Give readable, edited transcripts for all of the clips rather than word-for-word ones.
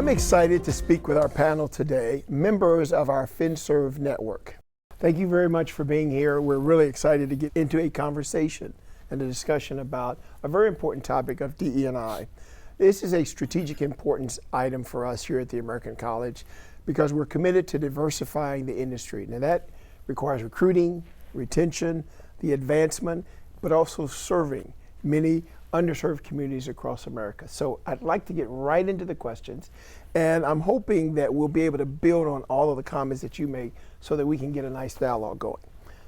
I'm excited to speak with our panel today, members of our FinServe network. Thank you very much for being here. We're really excited to get into a conversation and a discussion about a very important topic of DE&I. This is a strategic importance item for us here at the American College because we're committed to diversifying the industry. Now that requires recruiting, retention, the advancement, but also serving many underserved communities across America. So I'd like to get right into the questions, and I'm hoping that we'll be able to build on all of the comments that you make so that we can get a nice dialogue going.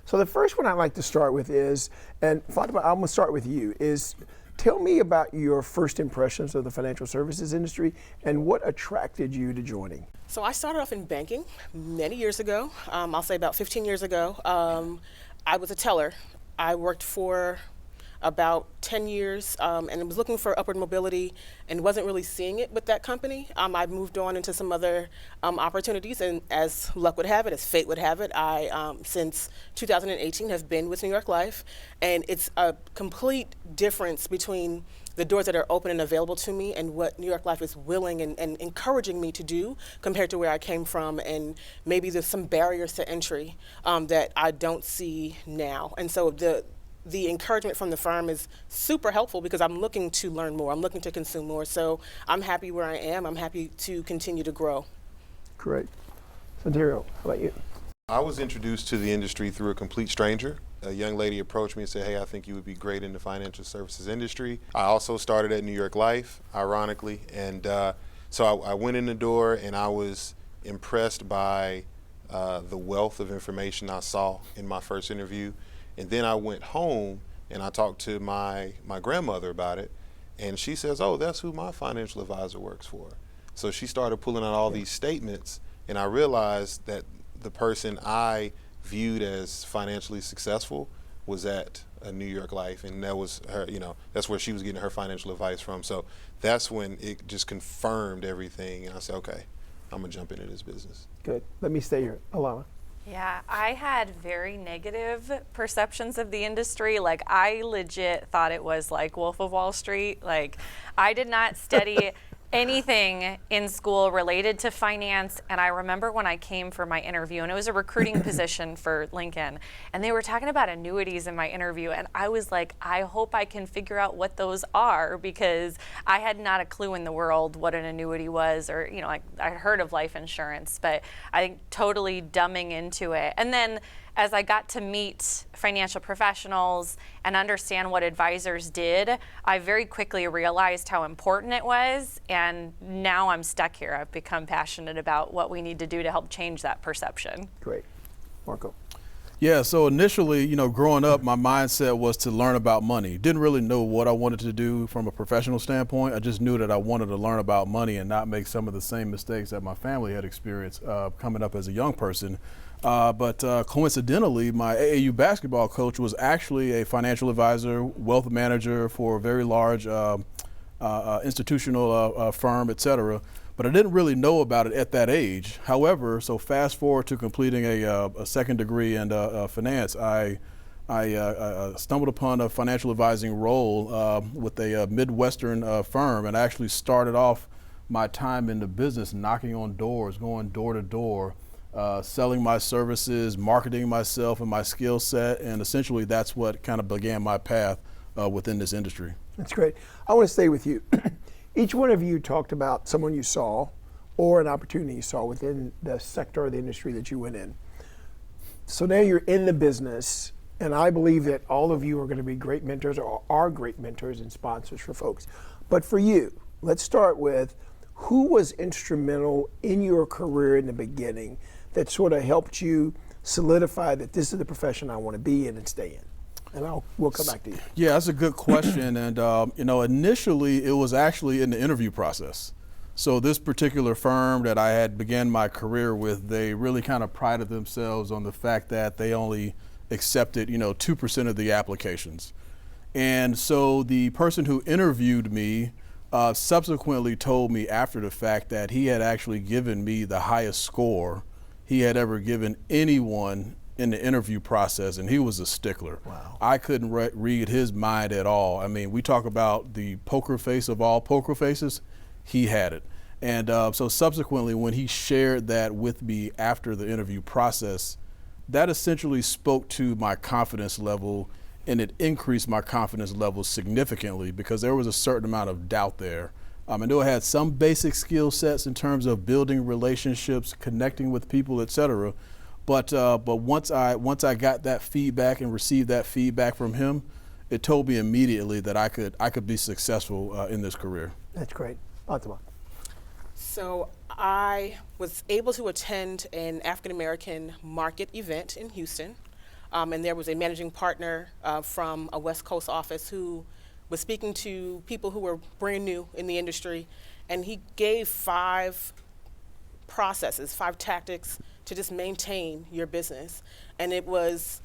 So the first one I'd like to start with is, and Fatima, I'm gonna start with you, is tell me about your first impressions of the financial services industry and what attracted you to joining. So I started off in banking many years ago. I'll say about 15 years ago. I was a teller. I worked for about 10 years and I was looking for upward mobility and wasn't really seeing it with that company. I moved on into some other opportunities, and as luck would have it, as fate would have it, I, since 2018, have been with New York Life, and it's a complete difference between the doors that are open and available to me and what New York Life is willing and encouraging me to do compared to where I came from, and maybe there's some barriers to entry that I don't see now. And so the encouragement from the firm is super helpful because I'm looking to learn more, I'm looking to consume more, so I'm happy where I am, I'm happy to continue to grow. Great. Centairo, how about you? I was introduced to the industry through a complete stranger. A young lady approached me and said, hey, I think you would be great in the financial services industry. I also started at New York Life, ironically, and so I went in the door and I was impressed by the wealth of information I saw in my first interview. And then I went home and I talked to my grandmother about it, and she says, oh, that's who my financial advisor works for. So she started pulling out all these statements, and I realized that the person I viewed as financially successful was at a New York Life, and that was her, that's where she was getting her financial advice from. So that's when it just confirmed everything, and I said, okay, I'm gonna jump into this business. Good, let me stay here. Alanah. Yeah, I had very negative perceptions of the industry. Like, I legit thought it was like Wolf of Wall Street. Like, I did not study anything in school related to finance, and I remember when I came for my interview, and it was a recruiting position for Lincoln, and they were talking about annuities in my interview, and I was like, I hope I can figure out what those are, because I had not a clue in the world what an annuity was, or like I heard of life insurance, but I think totally dumbing into it. And then as I got to meet financial professionals and understand what advisors did, I very quickly realized how important it was, and now I'm stuck here. I've become passionate about what we need to do to help change that perception. Great. Marco. Yeah, so initially, growing up, my mindset was to learn about money. Didn't really know what I wanted to do from a professional standpoint. I just knew that I wanted to learn about money and not make some of the same mistakes that my family had experienced coming up as a young person. But coincidentally, my AAU basketball coach was actually a financial advisor, wealth manager for a very large institutional firm, et cetera. But I didn't really know about it at that age. However, so fast forward to completing a second degree in finance, I stumbled upon a financial advising role with a Midwestern firm, and I actually started off my time in the business knocking on doors, going door to door, selling my services, marketing myself and my skill set, and essentially that's what kind of began my path within this industry. That's great. I want to stay with you. Each one of you talked about someone you saw or an opportunity you saw within the sector or the industry that you went in. So now you're in the business, and I believe that all of you are going to be great mentors or are great mentors and sponsors for folks. But for you, let's start with who was instrumental in your career in the beginning that sort of helped you solidify that this is the profession I want to be in and stay in? And we'll come back to you. Yeah, that's a good question. And initially it was actually in the interview process. So this particular firm that I had began my career with, they really kind of prided themselves on the fact that they only accepted 2% of the applications. And so the person who interviewed me subsequently told me after the fact that he had actually given me the highest score he had ever given anyone in the interview process, and he was a stickler. Wow. I couldn't read his mind at all. I mean, we talk about the poker face of all poker faces. He had it. And so subsequently, when he shared that with me after the interview process, that essentially spoke to my confidence level, and it increased my confidence level significantly because there was a certain amount of doubt there. I knew I had some basic skill sets in terms of building relationships, connecting with people, et cetera. But once I got that feedback and received that feedback from him, it told me immediately that I could be successful in this career. That's great. Fatima. So I was able to attend an African American market event in Houston, and there was a managing partner from a West Coast office who was speaking to people who were brand new in the industry, and he gave 5 processes, 5 tactics to just maintain your business. And it was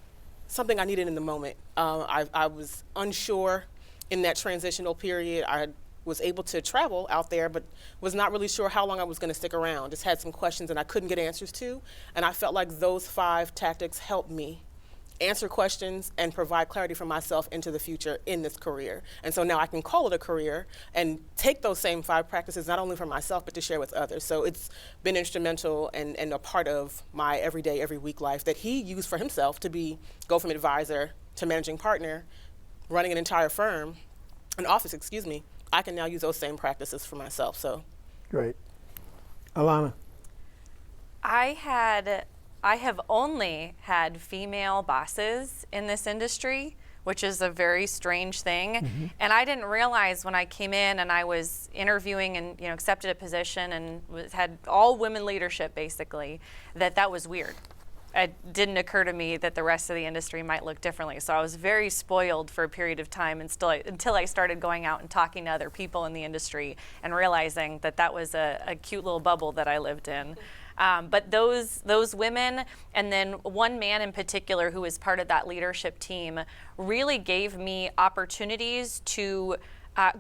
something I needed in the moment. I was unsure in that transitional period. I was able to travel out there, but was not really sure how long I was going to stick around. Just had some questions and I couldn't get answers to. And I felt like those 5 tactics helped me answer questions and provide clarity for myself into the future in this career. And so now I can call it a career and take those same 5 practices, not only for myself, but to share with others. So it's been instrumental and a part of my everyday, every week life that he used for himself to go from advisor to managing partner, running an entire firm, an office, excuse me. I can now use those same practices for myself, so. Great. Alanah. I have only had female bosses in this industry, which is a very strange thing. And I didn't realize when I came in and I was interviewing and accepted a position and had all women leadership basically, that was weird. It didn't occur to me that the rest of the industry might look differently. So I was very spoiled for a period of time until I started going out and talking to other people in the industry and realizing that was a cute little bubble that I lived in. But those women, and then one man in particular who was part of that leadership team, really gave me opportunities to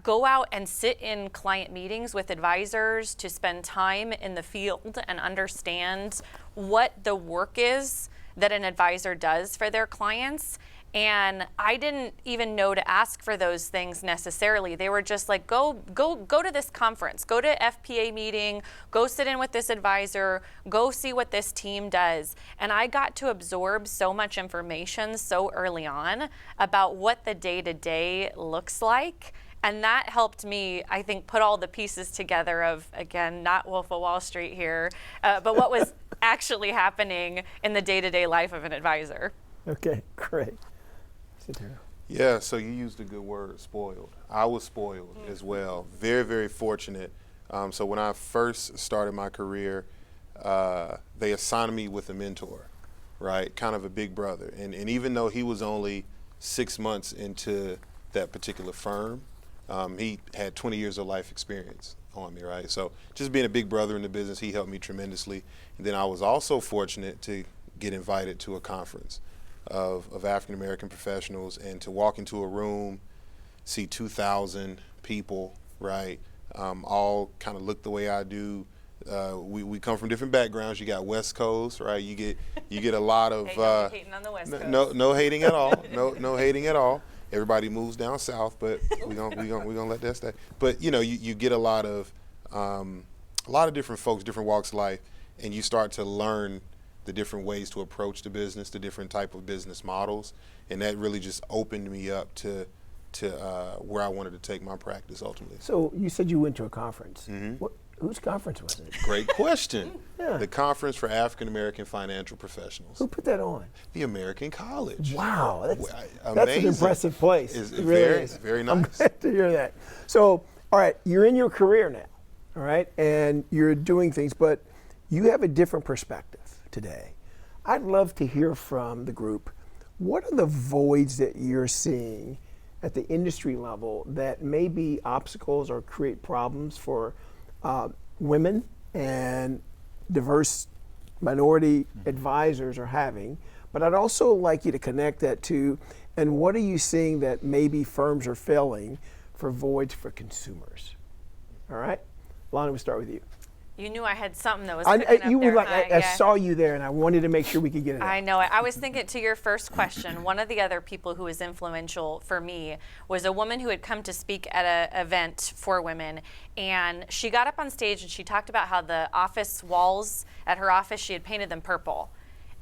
go out and sit in client meetings with advisors, to spend time in the field and understand what the work is that an advisor does for their clients. And I didn't even know to ask for those things necessarily. They were just like, go to this conference, go to FPA meeting, go sit in with this advisor, go see what this team does. And I got to absorb so much information so early on about what the day-to-day looks like. And that helped me, I think, put all the pieces together of, again, not Wolf of Wall Street here, but what was actually happening in the day-to-day life of an advisor. Okay, great. Centairo. Yeah, so you used a good word, spoiled. I was spoiled as well. Very, very fortunate. So when I first started my career, they assigned me with a mentor, right? Kind of a big brother. And even though he was only 6 months into that particular firm, he had 20 years of life experience on me, right? So just being a big brother in the business, he helped me tremendously. And then I was also fortunate to get invited to a conference of African American professionals, and to walk into a room, see 2,000 people, right? All kind of look the way I do. We come from different backgrounds. You got West Coast, right? You get a lot of Hey, hating on the West Coast. no hating at all. No hating at all. Everybody moves down south, but we gonna let that stay. But you get a lot of different folks, different walks of life, and you start to learn the different ways to approach the business, the different type of business models, and that really just opened me up to where I wanted to take my practice ultimately. So you said you went to a conference. Whose conference was it? Great question. Yeah. The Conference for African American Financial Professionals. Who put that on? The American College. Wow, that's Amazing. an impressive place. It's It really very, is. very I'm nice. glad to hear that. So, all right, you're in your career now, all right, and you're doing things, but you have a different perspective today. I'd love to hear from the group. What are the voids that you're seeing at the industry level that may be obstacles or create problems for women and diverse minority advisors are having? But I'd also like you to connect that to, and what are you seeing that maybe firms are filling for voids for consumers? All right, Alanah, we'll start with you. You knew I had something that was cooking up you there, were like, huh? I saw you there, and I wanted to make sure we could get it out. I know it. I was thinking to your first question, one of the other people who was influential for me was a woman who had come to speak at an event for women. And she got up on stage and she talked about how the office walls at her office, she had painted them purple.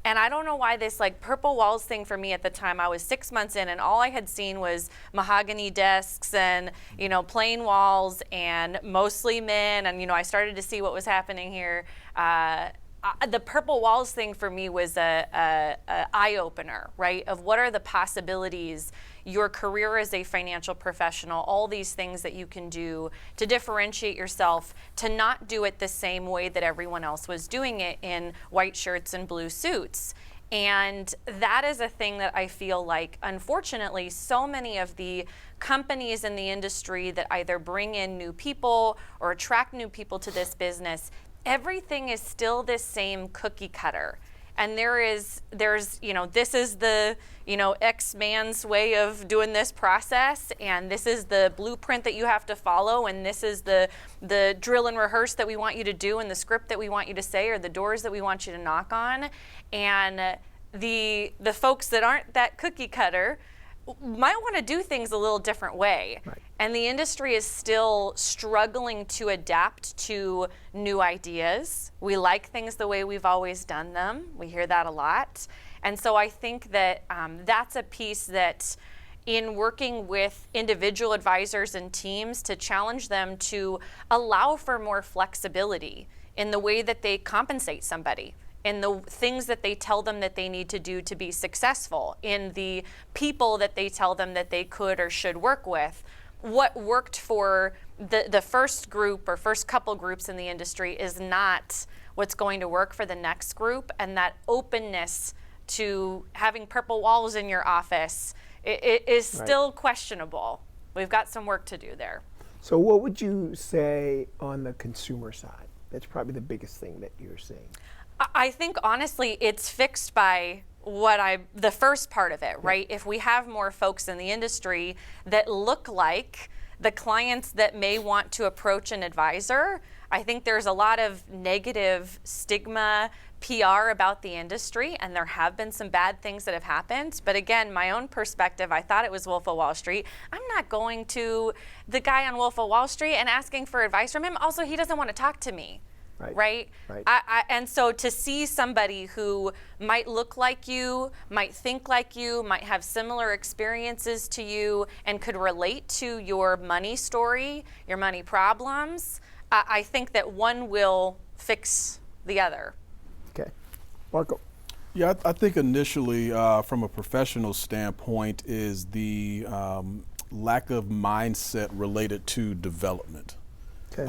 And I don't know why this like purple walls thing for me at the time, I was 6 months in and all I had seen was mahogany desks and, you know, plain walls and mostly men. And, you know, I started to see what was happening here. The purple walls thing for me was a eye-opener, right, of what are the possibilities, your career as a financial professional, all these things that you can do to differentiate yourself, to not do it the same way that everyone else was doing it in white shirts and blue suits. And that is a thing that I feel like, unfortunately, so many of the companies in the industry that either bring in new people or attract new people to this business, everything is still this same cookie cutter. And there's, you know, this is the, you know, X man's way of doing this process, and this is the blueprint that you have to follow, and this is the drill and rehearse that we want you to do, and the script that we want you to say, or the doors that we want you to knock on. And the folks that aren't that cookie cutter might want to do things a little different way. Right. And the industry is still struggling to adapt to new ideas. We like things the way we've always done them. We hear that a lot. And so I think that that's a piece that in working with individual advisors and teams to challenge them to allow for more flexibility in the way that they compensate somebody, in the things that they tell them that they need to do to be successful, in the people that they tell them that they could or should work with. What worked for the first group or first couple groups in the industry is not what's going to work for the next group, and that openness to having purple walls in your office it is still questionable. We've got some work to do there. So what would you say on the consumer side? That's probably the biggest thing that you're seeing. I think honestly it's fixed by the first part of it, right? If we have more folks in the industry that look like the clients that may want to approach an advisor, I think there's a lot of negative stigma, PR about the industry, and there have been some bad things that have happened. But again, my own perspective, I thought it was Wolf of Wall Street. I'm not going to the guy on Wolf of Wall Street and asking for advice from him. Also, he doesn't want to talk to me. Right? And so to see somebody who might look like you, might think like you, might have similar experiences to you, and could relate to your money story, your money problems, I think that one will fix the other. Okay. Marco. Yeah, I think initially, from a professional standpoint, is the lack of mindset related to development. Okay.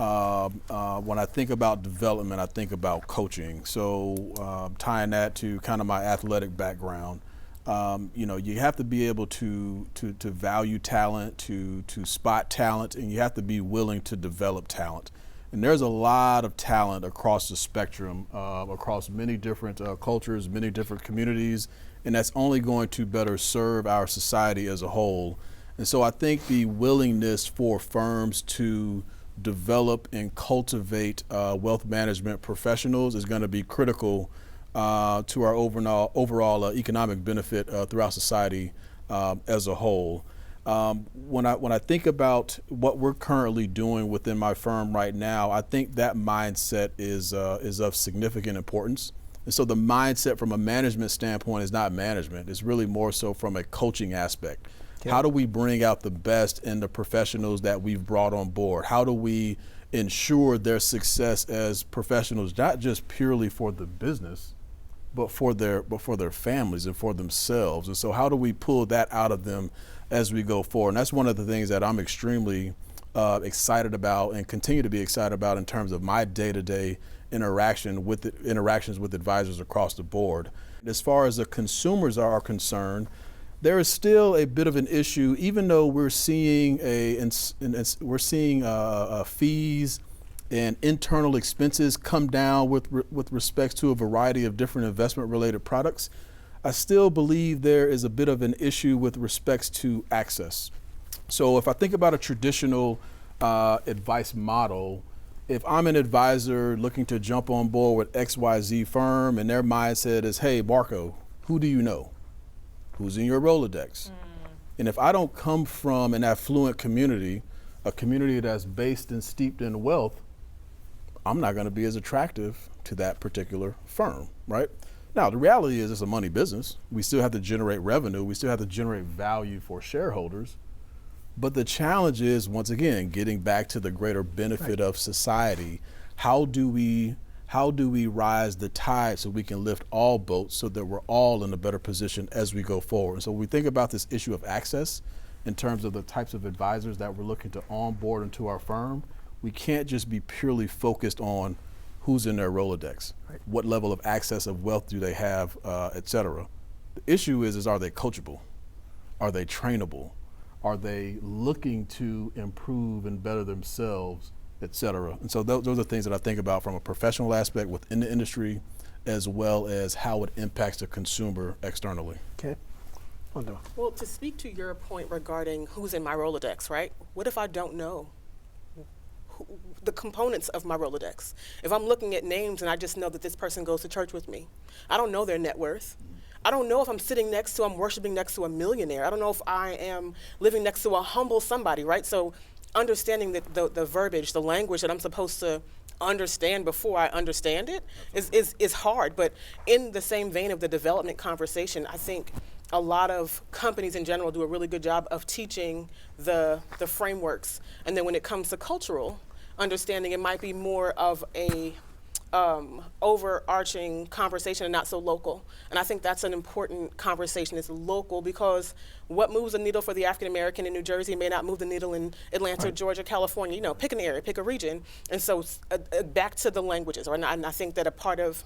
When I think about development, I think about coaching. So tying that to kind of my athletic background, you know, you have to be able to value talent, to spot talent, and you have to be willing to develop talent. And there's a lot of talent across the spectrum, across many different cultures, many different communities, and that's only going to better serve our society as a whole. And so I think the willingness for firms to develop and cultivate wealth management professionals is going to be critical to our overall economic benefit throughout society as a whole. When I think about what we're currently doing within my firm right now, I think that mindset is of significant importance. And so the mindset from a management standpoint is not management. It's really more so from a coaching aspect. Okay. How do we bring out the best in the professionals that we've brought on board? How do we ensure their success as professionals, not just purely for the business, but for their families and for themselves? And so how do we pull that out of them as we go forward? And that's one of the things that I'm extremely excited about and continue to be excited about in terms of my day-to-day interactions with advisors across the board. As far as the consumers are concerned, there is still a bit of an issue, even though we're seeing fees and internal expenses come down with respect to a variety of different investment-related products. I still believe there is a bit of an issue with respects to access. So if I think about a traditional advice model, if I'm an advisor looking to jump on board with XYZ firm and their mindset is, hey, Marco, who do you know? Who's in your Rolodex? And if I don't come from an affluent community, a community that's based and steeped in wealth, I'm not going to be as attractive to that particular firm, right? Now, the reality is it's a money business. We still have to generate revenue. We still have to generate value for shareholders. But the challenge is, once again, getting back to the greater benefit of society. How do we rise the tide so we can lift all boats so that we're all in a better position as we go forward? And so when we think about this issue of access in terms of the types of advisors that we're looking to onboard into our firm, we can't just be purely focused on who's in their Rolodex, what level of access of wealth do they have, et cetera. The issue is are they coachable? Are they trainable? Are they looking to improve and better themselves, et cetera? And so those are things that I think about from a professional aspect within the industry, as well as how it impacts the consumer externally. Okay. Well, to speak to your point regarding who's in my Rolodex, right? What if I don't know the components of my Rolodex? If I'm looking at names and I just know that this person goes to church with me, I don't know their net worth. I don't know if I'm worshiping next to a millionaire. I don't know if I am living next to a humble somebody, right? So understanding that the verbiage, the language that I'm supposed to understand before I understand it is hard. But in the same vein of the development conversation, I think a lot of companies in general do a really good job of teaching the frameworks. And then when it comes to cultural understanding, it might be more of a overarching conversation and not so local. And I think that's an important conversation. It's local because what moves the needle for the African American in New Jersey may not move the needle in Atlanta, Georgia, California. You know, pick an area, pick a region. And so back to the languages. And I think that a part of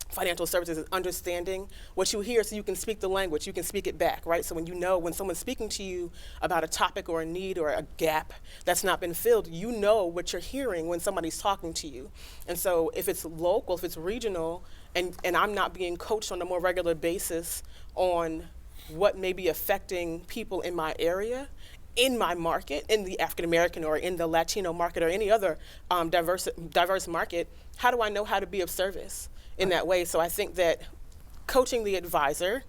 financial services is understanding what you hear so you can speak the language, you can speak it back, right? So when someone's speaking to you about a topic or a need or a gap that's not been filled, you know what you're hearing when somebody's talking to you. And so if it's local, if it's regional, and I'm not being coached on a more regular basis on what may be affecting people in my area, in my market, in the African American or in the Latino market or any other diverse market, how do I know how to be of service in that way? So I think that coaching the advisor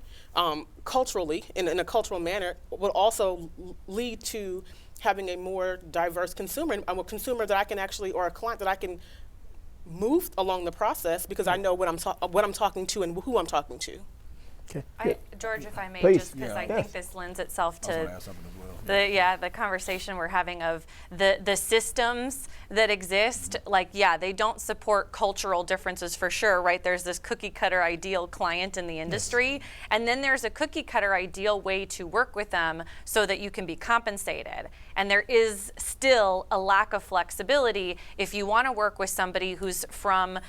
culturally, in a cultural manner, will also lead to having a more diverse consumer, a consumer that I can actually, or a client that I can move along the process because I know what I'm talking to and who I'm talking to. Okay. George, if I may, Please. just because I Yes. think this lends itself I was to gonna ask something as well. the conversation we're having of the systems that exist. Like, they don't support cultural differences for sure, right? There's this cookie cutter ideal client in the industry, and then there's a cookie cutter ideal way to work with them so that you can be compensated. And there is still a lack of flexibility. If you want to work with somebody who's from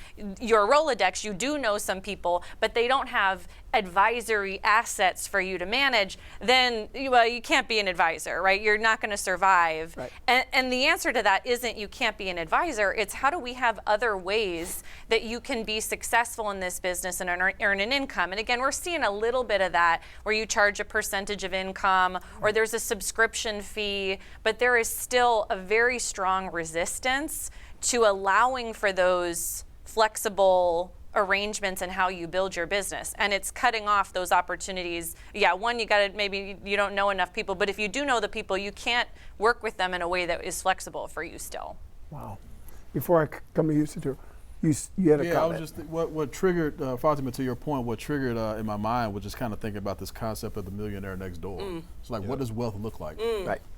your Rolodex, you do know some people, but they don't have advisory assets for you to manage, then you can't be an advisor, right? You're not going to survive. Right. And the answer to that isn't you can't be an advisor. It's how do we have other ways that you can be successful in this business and earn an income? And again, we're seeing a little bit of that where you charge a percentage of income or there's a subscription fee, but there is still a very strong resistance to allowing for those flexible arrangements and how you build your business, and it's cutting off those opportunities. One, maybe you don't know enough people, but if you do know the people, you can't work with them in a way that is flexible for you still. Wow. Before I come to you, Centairo, you had a comment. I was just what triggered Fatima, to your point. What triggered in my mind was just kind of thinking about this concept of the millionaire next door. It's like, what does wealth look like?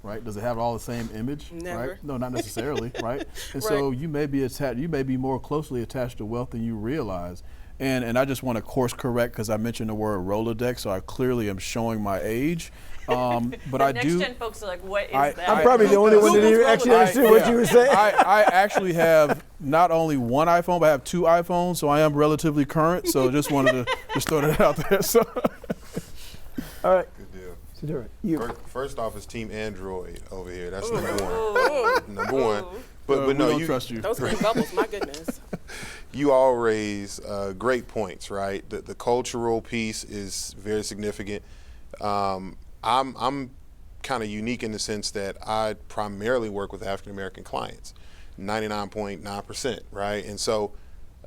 Right? Does it have all the same image? Never. Right? No, not necessarily. Right? And so you may be attached. You may be more closely attached to wealth than you realize. And I just want to course correct because I mentioned the word Rolodex, so I clearly am showing my age. But I next do. gen folks are like, what is that? I'm probably the only one that even actually understood what you were saying. I actually have not only one iPhone, but I have 2 iPhones, so I am relatively current. So just wanted to just throw that out there. So. All right. Good deal. Centairo, you. First off is Team Android over here. That's number one. Number one. But we no, don't trust you. Those green bubbles, my goodness. You all raise great points, right? The cultural piece is very significant. I'm kind of unique in the sense that I primarily work with African American clients. 99.9%, right? And so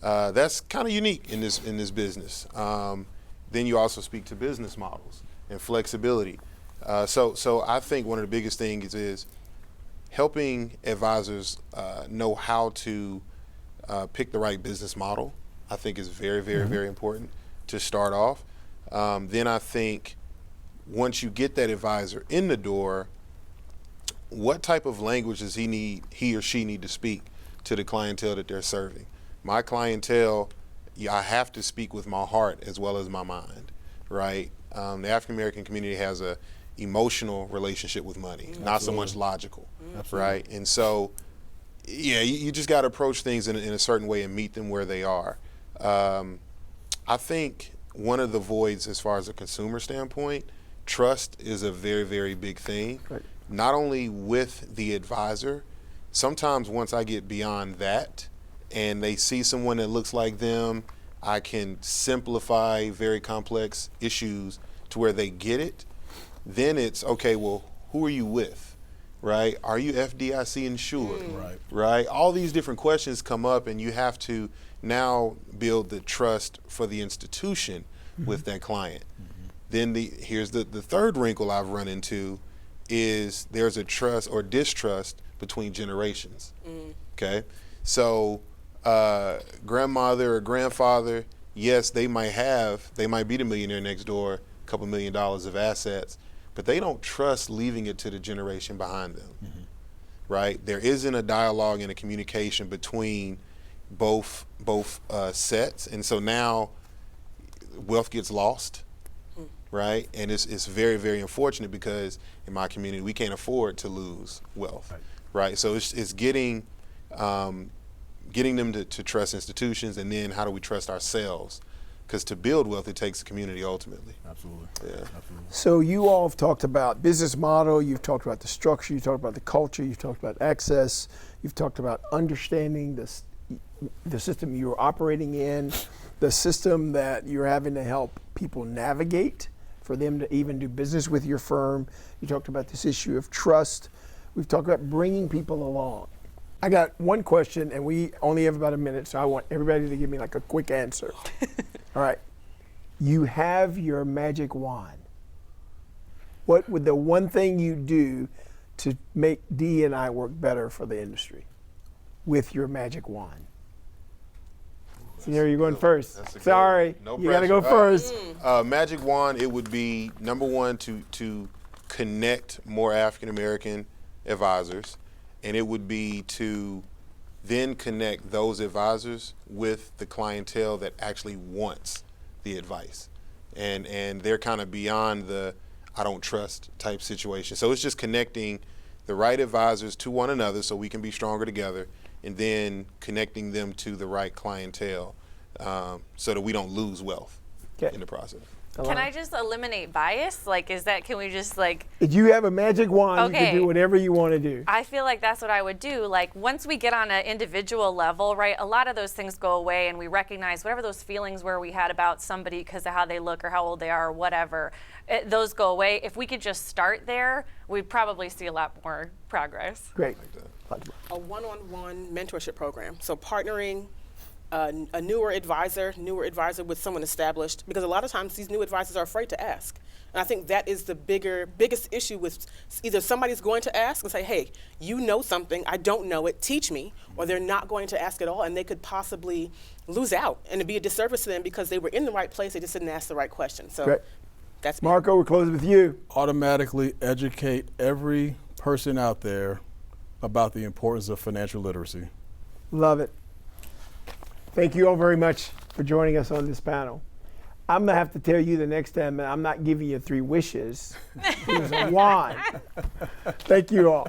that's kind of unique in this business. Then you also speak to business models and flexibility. So I think one of the biggest things is helping advisors know how to pick the right business model. I think is very, very, very important to start off. Then I think once you get that advisor in the door, what type of language does he or she need to speak to the clientele that they're serving? My clientele, I have to speak with my heart as well as my mind, right? The African American community has a emotional relationship with money, not so much logical, right? And so, yeah, you just got to approach things in a certain way and meet them where they are. I think one of the voids as far as a consumer standpoint, trust is a very, very big thing. Right. Not only with the advisor, sometimes once I get beyond that and they see someone that looks like them, I can simplify very complex issues to where they get it. Then it's, okay, well, who are you with, right? Are you FDIC insured, right? All these different questions come up and you have to now build the trust for the institution with that client. Then here's the third wrinkle I've run into is there's a trust or distrust between generations, okay? So grandmother or grandfather, yes, they might be the millionaire next door, a couple $1 million of assets, but they don't trust leaving it to the generation behind them, right? There isn't a dialogue and a communication between both sets, and so now wealth gets lost, right? And it's very, very unfortunate because in my community we can't afford to lose wealth, right? So it's getting them to trust institutions, and then how do we trust ourselves? Because to build wealth, it takes a community ultimately. Absolutely. Yeah. Absolutely. So you all have talked about business model, you've talked about the structure, you've talked about the culture, you've talked about access, you've talked about understanding the system you're operating in, the system that you're having to help people navigate for them to even do business with your firm. You talked about this issue of trust. We've talked about bringing people along. I got one question, and we only have about a minute, so I want everybody to give me like a quick answer. All right. You have your magic wand. What would the one thing you do to make DE&I work better for the industry with your magic wand? Scenario, you're going first. Sorry, no you got to pressure. go first. Magic wand, it would be number one to connect more African American advisors, and it would be to then connect those advisors with the clientele that actually wants the advice, and they're kind of beyond the I don't trust type situation. So it's just connecting the right advisors to one another so we can be stronger together, and then connecting them to the right clientele so that we don't lose wealth in the process. Can I just eliminate bias? Like, can we just like... If you have a magic wand, you can do whatever you want to do. I feel like that's what I would do. Like, once we get on an individual level, right, a lot of those things go away and we recognize whatever those feelings were we had about somebody because of how they look or how old they are or whatever, those go away. If we could just start there, we'd probably see a lot more progress. Great. A one-on-one mentorship program. So partnering a newer advisor with someone established, because a lot of times these new advisors are afraid to ask. And I think that is the biggest issue with either somebody's going to ask and say, hey, you know something, I don't know it, teach me, or they're not going to ask at all, and they could possibly lose out and it'd be a disservice to them because they were in the right place, they just didn't ask the right question. So that's me. Marco, we're closing with you. Automatically educate every person out there about the importance of financial literacy. Love it. Thank you all very much for joining us on this panel. I'm going to have to tell you the next time I'm not giving you 3 wishes. It was a wand. Thank you all.